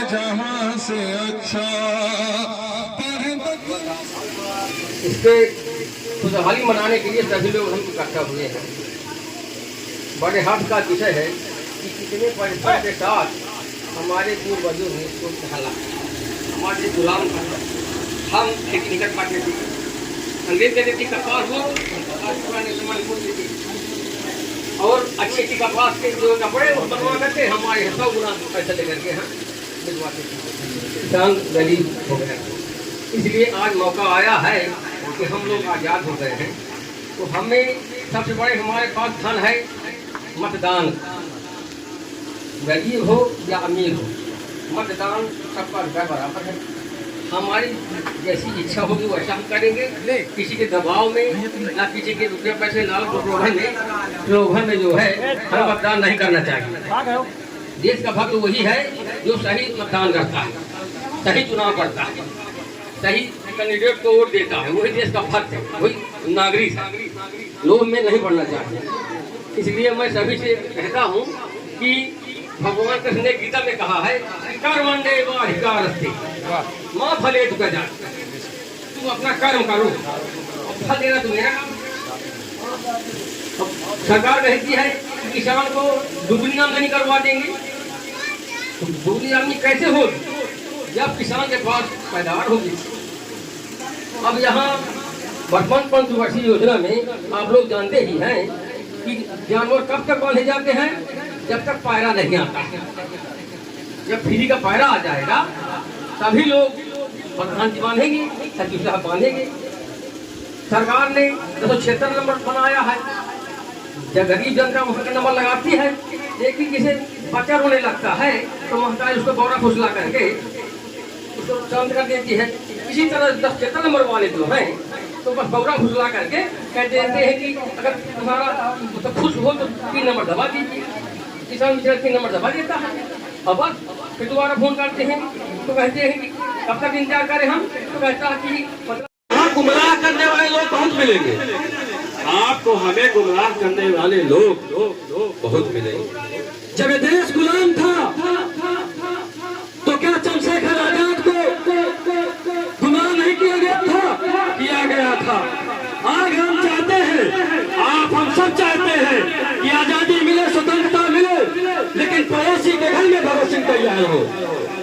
जहां से अच्छा। इसके खुशहाली मनाने के लिए सभी लोग हम इकट्ठा हुए हैं। बड़े हर्ष का विषय है कि कितने परिश्रम के साथ हमारे पूर्वजों ने इसको संभाला। हमारे गुलाम हम खेती नहीं कर पाते थे, अंग्रेज कहते थे कपास हो पुराने जमाने को देते और अच्छी अच्छी कपास के जो कपड़े वो बनवा करके हमारे 100 गुना पैसा लेकर के हम भिजवाते थे। किसान गरीब हो गए, इसलिए आज मौका आया है कि हम लोग आज़ाद हो गए हैं। तो हमें सबसे बड़े हमारे पास धन है मतदान। गरीब हो या अमीर हो, मतदान सबका अधिकार बराबर है। हमारी जैसी इच्छा होगी वैसा हम करेंगे, किसी के दबाव में ना किसी के रुपये पैसे लाल प्रलोभन में जो है हम मतदान नहीं करना चाहिए। देश का भक्त वही है जो सही मतदान करता है, सही चुनाव करता है, सही कैंडिडेट को वोट देता है, वही देश का भक्त है, वही नागरिक है। लोभ में नहीं पड़ना चाहिए। इसलिए मैं सभी से कहता हूँ कि भगवान कृष्ण ने गीता में कहा है कर्मण्येवाधिकारस्ते मा फलेषु कदाचन। तुम अपना कर्म करो, फल देना तो मेरा काम। सरकार कहती है कि किसान को दुगनी आमदनी करवा देंगे। तो दुगनी आमदनी कैसे होगी जब किसान के पास पैदावार होगी। अब यहाँ वर्तमान पंचवर्षीय योजना में आप लोग जानते ही हैं कि जानवर कब तक बांधे जाते हैं, जब तक पायरा नहीं आता है। जब फ्री का पायरा आ जाएगा तभी लोग प्रधान जी बांधेंगे, सचिव साहब बांधेंगे। सरकार ने 276 नंबर बनाया है, जब गरीब जनता उसका नंबर लगाती है, लेकिन किसे बच्चा रोने लगता है तो महतारी उसको बौरा फुसला करके उसको शांत कर देती है। इसी तरह 276 नंबर वाले जो हैं तो बस बौरा फुसला करके कह देते हैं कि अगर तुम्हारा तो खुश हो तो 3 नंबर दबा दीजिए। किसान बेचारा 3 नंबर दबा देता है। अब फिर दोबारा फोन करते हैं तो कहते हैं कि कब तक इंतजार करें हम, तो कहता है कि मतलब गुमराह करने वाले लोग बहुत मिलेंगे आपको, हमें गुमराह करने वाले लोग बहुत मिलेंगे। जब ये देश गुलाम था तो क्या चंद्रशेखर आजाद को गुमराह नहीं किया गया था। आज हम चाहते हैं, हम सब चाहते हैं कि आजादी मिले, स्वतंत्रता मिले, लेकिन पड़ोसी के घर में भगत सिंह तैयार हो।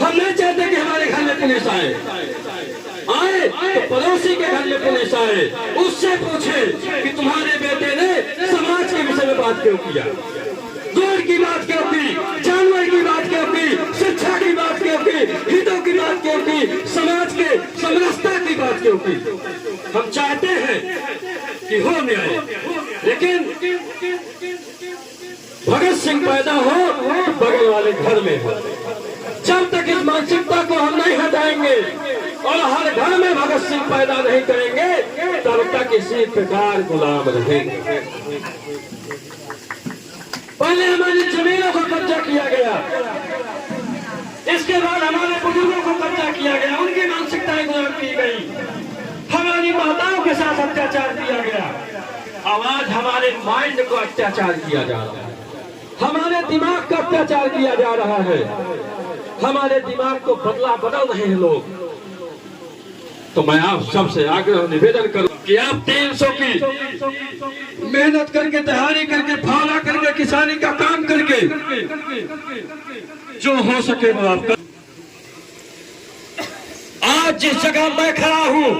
हम नहीं चाहते कि हमारे घर में पुलिस आए तो पड़ोसी के घर में पुलिस आए, उससे पूछे कि तुम्हारे बेटे ने समाज के विषय में बात क्यों किया, जोड़ की बात क्यों की, जानवर की बात क्यों की, शिक्षा की बात क्यों की, हितों की बात क्यों की, समाज के समरसता की बात क्यों की। हम चाहते हैं कि हो न्याय, लेकिन भगत सिंह पैदा हो बगल वाले घर में हो। जब तक इस मानसिकता को हम नहीं हटाएंगे और हर घर में भगत सिंह पैदा नहीं करेंगे तब तक इसी प्रकार गुलाम रहेंगे। पहले हमारी जमीनों को कब्जा किया गया, इसके बाद हमारे बुजुर्गों को कब्जा किया गया, उनकी मानसिकताएं गुलाम की गई, हमारी माताओं के साथ अत्याचार किया गया। आज हमारे माइंड को अत्याचार किया जा रहा है, हमारे दिमाग का अत्याचार किया जा रहा है, हमारे दिमाग को बदल रहे हैं लोग। तो मैं आप सबसे आग्रह निवेदन करूं कि आप 300 की मेहनत करके, तैयारी करके, फावड़ा करके, किसानी का काम करके जो हो सके वो आप कर। आज जिस जगह मैं खड़ा हूं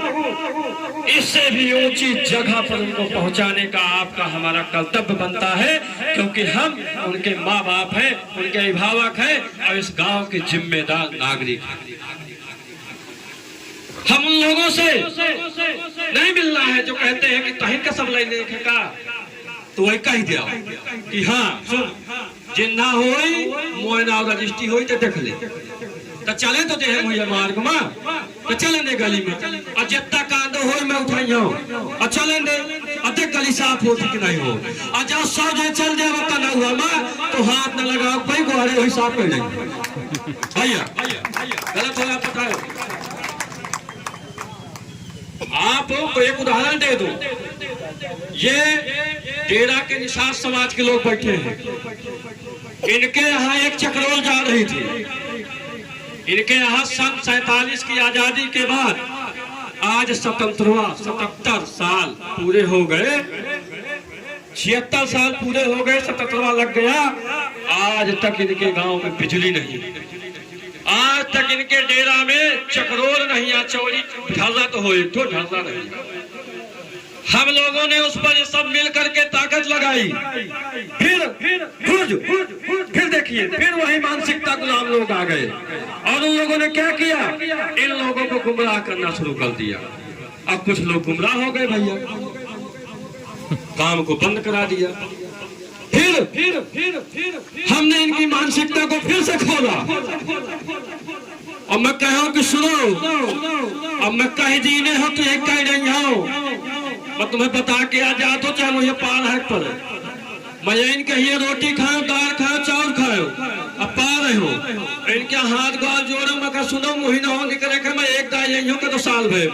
इससे भी ऊंची जगह पर उनको पहुंचाने का आपका हमारा कर्तव्य बनता है, क्योंकि हम उनके माँ बाप हैं, उनके अभिभावक हैं और इस गांव के जिम्मेदार नागरिक हैं। हम उन लोगों से नहीं मिलना है जो कहते हैं कि तहिन का सब लाइन देखेगा तो वही कह दिया कि हाँ सुन जिन्ना होई मोयना रजिस्ट्री होई तो देख ले तो चले तो जे मुझे मार्ग में तो चले दे गली में और जितना कांदो होई मैं उठाई हूँ और चले दे अधे गली साफ होती कि नहीं हो और जब 100 जो चल जाए वक्त ना हुआ मैं तो हाथ न लगाओ भाई गुहारे वही साफ कर देंगे। भैया गलत होगा पता है। आपको एक उदाहरण दे दूं, ये डेरा के निषाद समाज के लोग बैठे हैं, इनके यहाँ एक चक्रोल जा रही थी, इनके यहाँ सन 47 की आजादी के बाद आज 77 साल पूरे हो गए, 76 साल पूरे हो गए, 77वां लग गया। आज तक इनके गांव में बिजली नहीं, आज तक इनके डेरा में चक्रोल नहीं, या चोरी ढाला तो हो, एक तो ढाला नहीं। हम लोगों ने उस पर सब मिल करके ताकत लगाई। फिर देखिए, फिर वही मानसिकता गुलाम लोग आ गए और उन लोगों ने क्या किया, इन लोगों को गुमराह करना शुरू कर दिया। अब कुछ लोग गुमराह हो गए भैया, काम को बंद करा दिया। फिर हमने इनकी मानसिकता को फिर से खोला और मैं कह कि सुनो, अब मैं कहीं जीने हो तो एक कहीं नहीं हो, मैं तुम्हें बता के आ जा तो चाहे मुझे पार है पर मैं इनके ही रोटी खाओ, दाल खाओ, चावल खाओ, अब पा रहे हो इनके हाथ गाल जोड़ो। मैं सुनो महीना हो निकले मैं एक दाई यही हूँ तो साल भर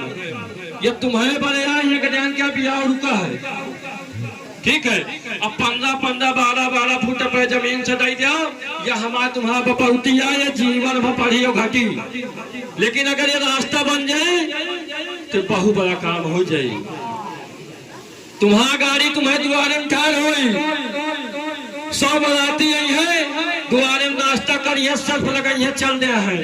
ये तुम्हारे बड़े ये गजान क्या बियाह रुका है, ठीक है। अब 15-15, 12-12 फुट पे जमीन से दे दिया, या हमारा तुम्हारा बपौतिया ये जीवन भर पढ़ी हो घटी। लेकिन अगर ये रास्ता बन जाए तो बहुत बड़ा काम हो जाए। तुम्हारा गाड़ी तुम्हें द्वारे में ठार हो, 100 बराती आई है, द्वारे में नाश्ता करिए, सर्फ लगाइए, चल दिया है।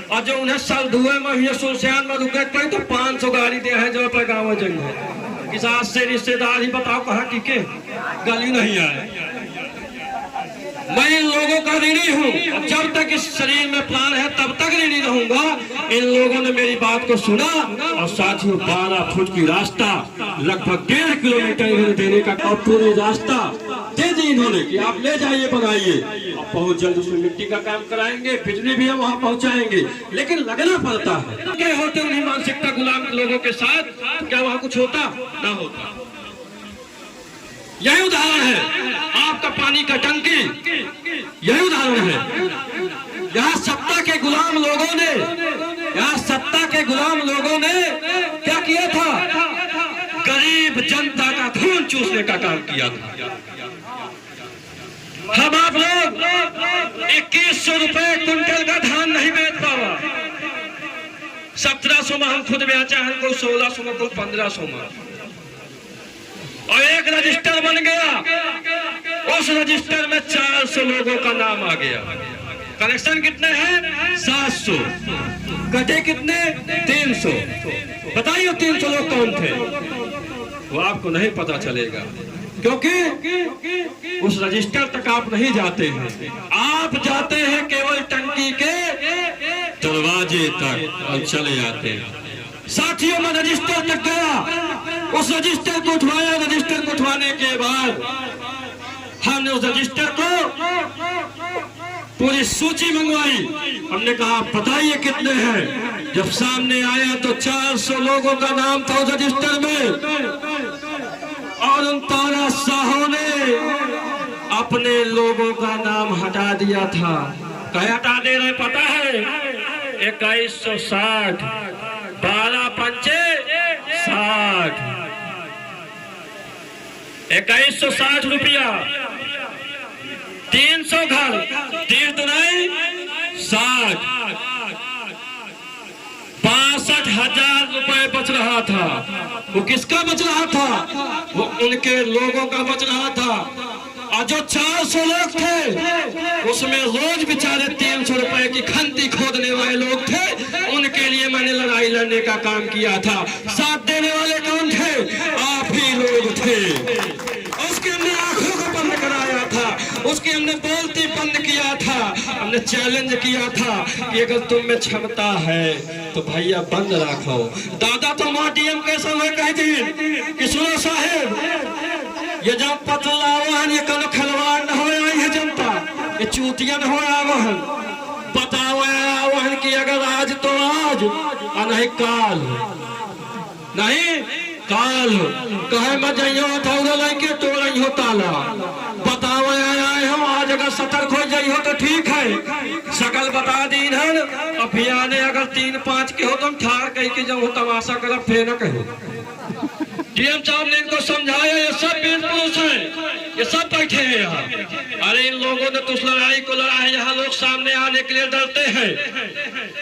और जो उन्हें सर धुए में सुनसान में रुके पे तो 500 गाड़ी दे है जो पे गाँव जाइए। किस आज से रिश्तेदार ही बताओ कहाँ की के गली नहीं आए। मैं इन लोगों का ऋणी हूँ, जब तक इस शरीर में प्राण है तब तक ऋणी रहूंगा। इन लोगों ने मेरी बात को सुना और साथियों 12 फुट की रास्ता लगभग 1.5 किलोमीटर इन्होंने देने का, और पूरे रास्ता दे दी इन्होंने कि आप ले जाइए, बनाइए। अब बहुत जल्द उसमें मिट्टी का काम कराएंगे, बिजली भी हम वहाँ पहुँचाएंगे, लेकिन लगना पड़ता है। क्या होते उन्हीं मानसिकता गुलाम लोगों के साथ, क्या वहाँ कुछ होता ना होता। यही उदाहरण है आपका पानी का टंकी, यही उदाहरण है। यहाँ सत्ता के गुलाम लोगों ने, यहाँ सत्ता के गुलाम लोगों ने क्या किया था, गरीब जनता का खून चूसने का काम किया था। हम आप लोग 2100 रुपए कुंटल का धान नहीं बेच पावा, 1700 में हम खुद बेचा है, कोई 1600 में, कोई 1500 में, और एक रजिस्टर बन गया। उस रजिस्टर में 400 लोगों का नाम आ गया। कनेक्शन कितने हैं, 700, कटे कितने, 300। बताइए 300 लोग कौन थे, वो आपको नहीं पता चलेगा, क्योंकि उस रजिस्टर तक आप नहीं जाते हैं। आप जाते हैं केवल टंकी के दरवाजे तक और चले आते हैं। साथियों में रजिस्टर तक गया, उस रजिस्टर को उठवाया। रजिस्टर को उठवाने के बाद हमने उस रजिस्टर को पूरी सूची मंगवाई। हमने कहा बताइए कितने हैं। जब सामने आया तो 400 लोगों का नाम था उस रजिस्टर में, और उन तारा साहों ने अपने लोगों का नाम हटा दिया था। क्या हटा दे रहे पता है, 2160, 12 पंचे 60, 2160 रुपया, 300 घर, 3 दुनाई 60, 62,000 रुपए बच रहा था। वो किसका बच रहा था, वो उनके लोगों का बच रहा था। और जो 400 लोग थे उसमें रोज बेचारे 300 रुपए की खंती खोदने वाले लोग थे, उनके लिए मैंने लड़ाई लड़ने का काम किया था। साथ देने वाले कौन थे, आप ही लोग थे। उसके हमने आंखों को बंद कराया था, उसके हमने बोलती बंद किया था। हमने चैलेंज किया था कि अगर तुम में क्षमता है तो भैया बंद रखो। दादा तो माटीएम के समय कहती कि सुनो साहेब, ये जब पतला वहन ये कल खिलवाड़ न हो है जनता, ये चूतिया न हो वहन बताओ वहन की अगर आज तो आज और नहीं काल, नहीं काल कहे मैं जइयो थोड़ा लेके तोड़ हो ताला। बताओ आए हो आज अगर सतर्क हो जाइयो तो ठीक है, सकल बता दी हन। अभियाने अगर 3-5 के हो तुम ठार कही के जब तमाशा कर फिर न कहो। डीएम साहब ने इनको समझाया ये सब वीर पुरुष हैं, ये सब बैठे हैं यहाँ। अरे इन लोगों ने तो उस लड़ाई को लड़ा है, यहाँ लोग सामने आने के लिए डरते हैं।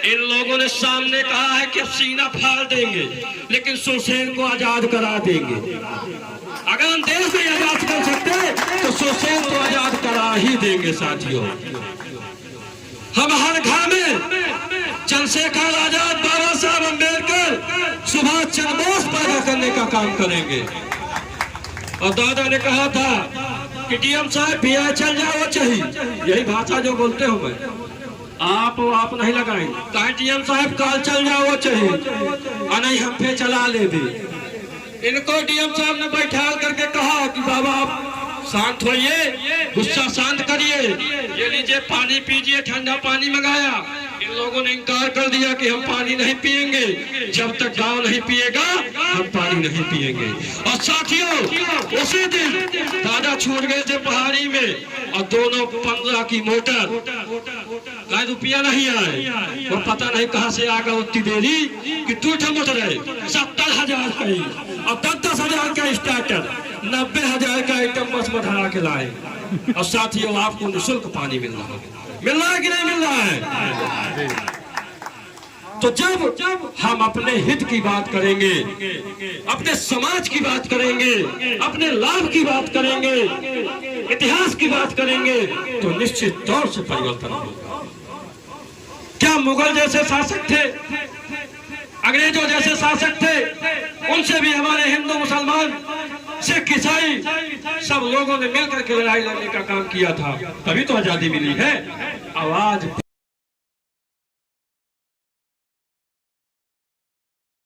इन लोगों ने सामने कहा है कि सीना फाड़ देंगे, लेकिन सुरसेन को आजाद करा देंगे। अगर हम देश में आजाद कर सकते तो सुरसेन को आजाद करा ही देंगे साथियों। हम हर घर में चंद्रशेखर आजाद, बाबा साहब अम्बेडकर, सुभाष चंद्र बोस पैदा करने का काम करेंगे। और दादा ने कहा था कि डीएम साहब भी चल जाओ चाहिए, यही भाषा जो बोलते हो मैं, आप नहीं लगाएंगे, कहा डीएम साहब काल चल जाओ चाहिए और नहीं हम पे चला ले दे। इनको डीएम साहब ने बैठा करके कहा कि बाबा आप शांत होइए, गुस्सा शांत करिए, ये लीजिए पानी पीजिए, ठंडा पानी मंगाया। इन लोगों ने इनकार कर दिया कि हम पानी नहीं पिएंगे, जब तक गांव नहीं पिएगा हम पानी नहीं पिएंगे। और साथियों उसी दिन दादा छूट गए थे पहाड़ी में, और दोनों 15 की मोटर, कहीं रुपया नहीं आए, वो पता नहीं कहाँ से आ गया उतनी देरी कि 2 मोटर है, 70,000 का, और 10,000 का स्टार्टर, 90,000 का आइटम बस में धरा के लाए। और साथियों आपको निःशुल्क पानी मिल रहा है कि नहीं मिल रहा है? तो जब हम अपने हित की बात करेंगे, अपने समाज की बात करेंगे, अपने लाभ की बात करेंगे, इतिहास की बात करेंगे, तो निश्चित तौर से परिवर्तन होगा। क्या मुगल जैसे शासक थे, अंग्रेजों जैसे शासक थे, उनसे भी हमारे हिंदू मुसलमान सिख ईसाई सब लोगों ने मिलकर के लड़ाई लड़ने का काम किया था, तभी तो आजादी मिली है। आवाज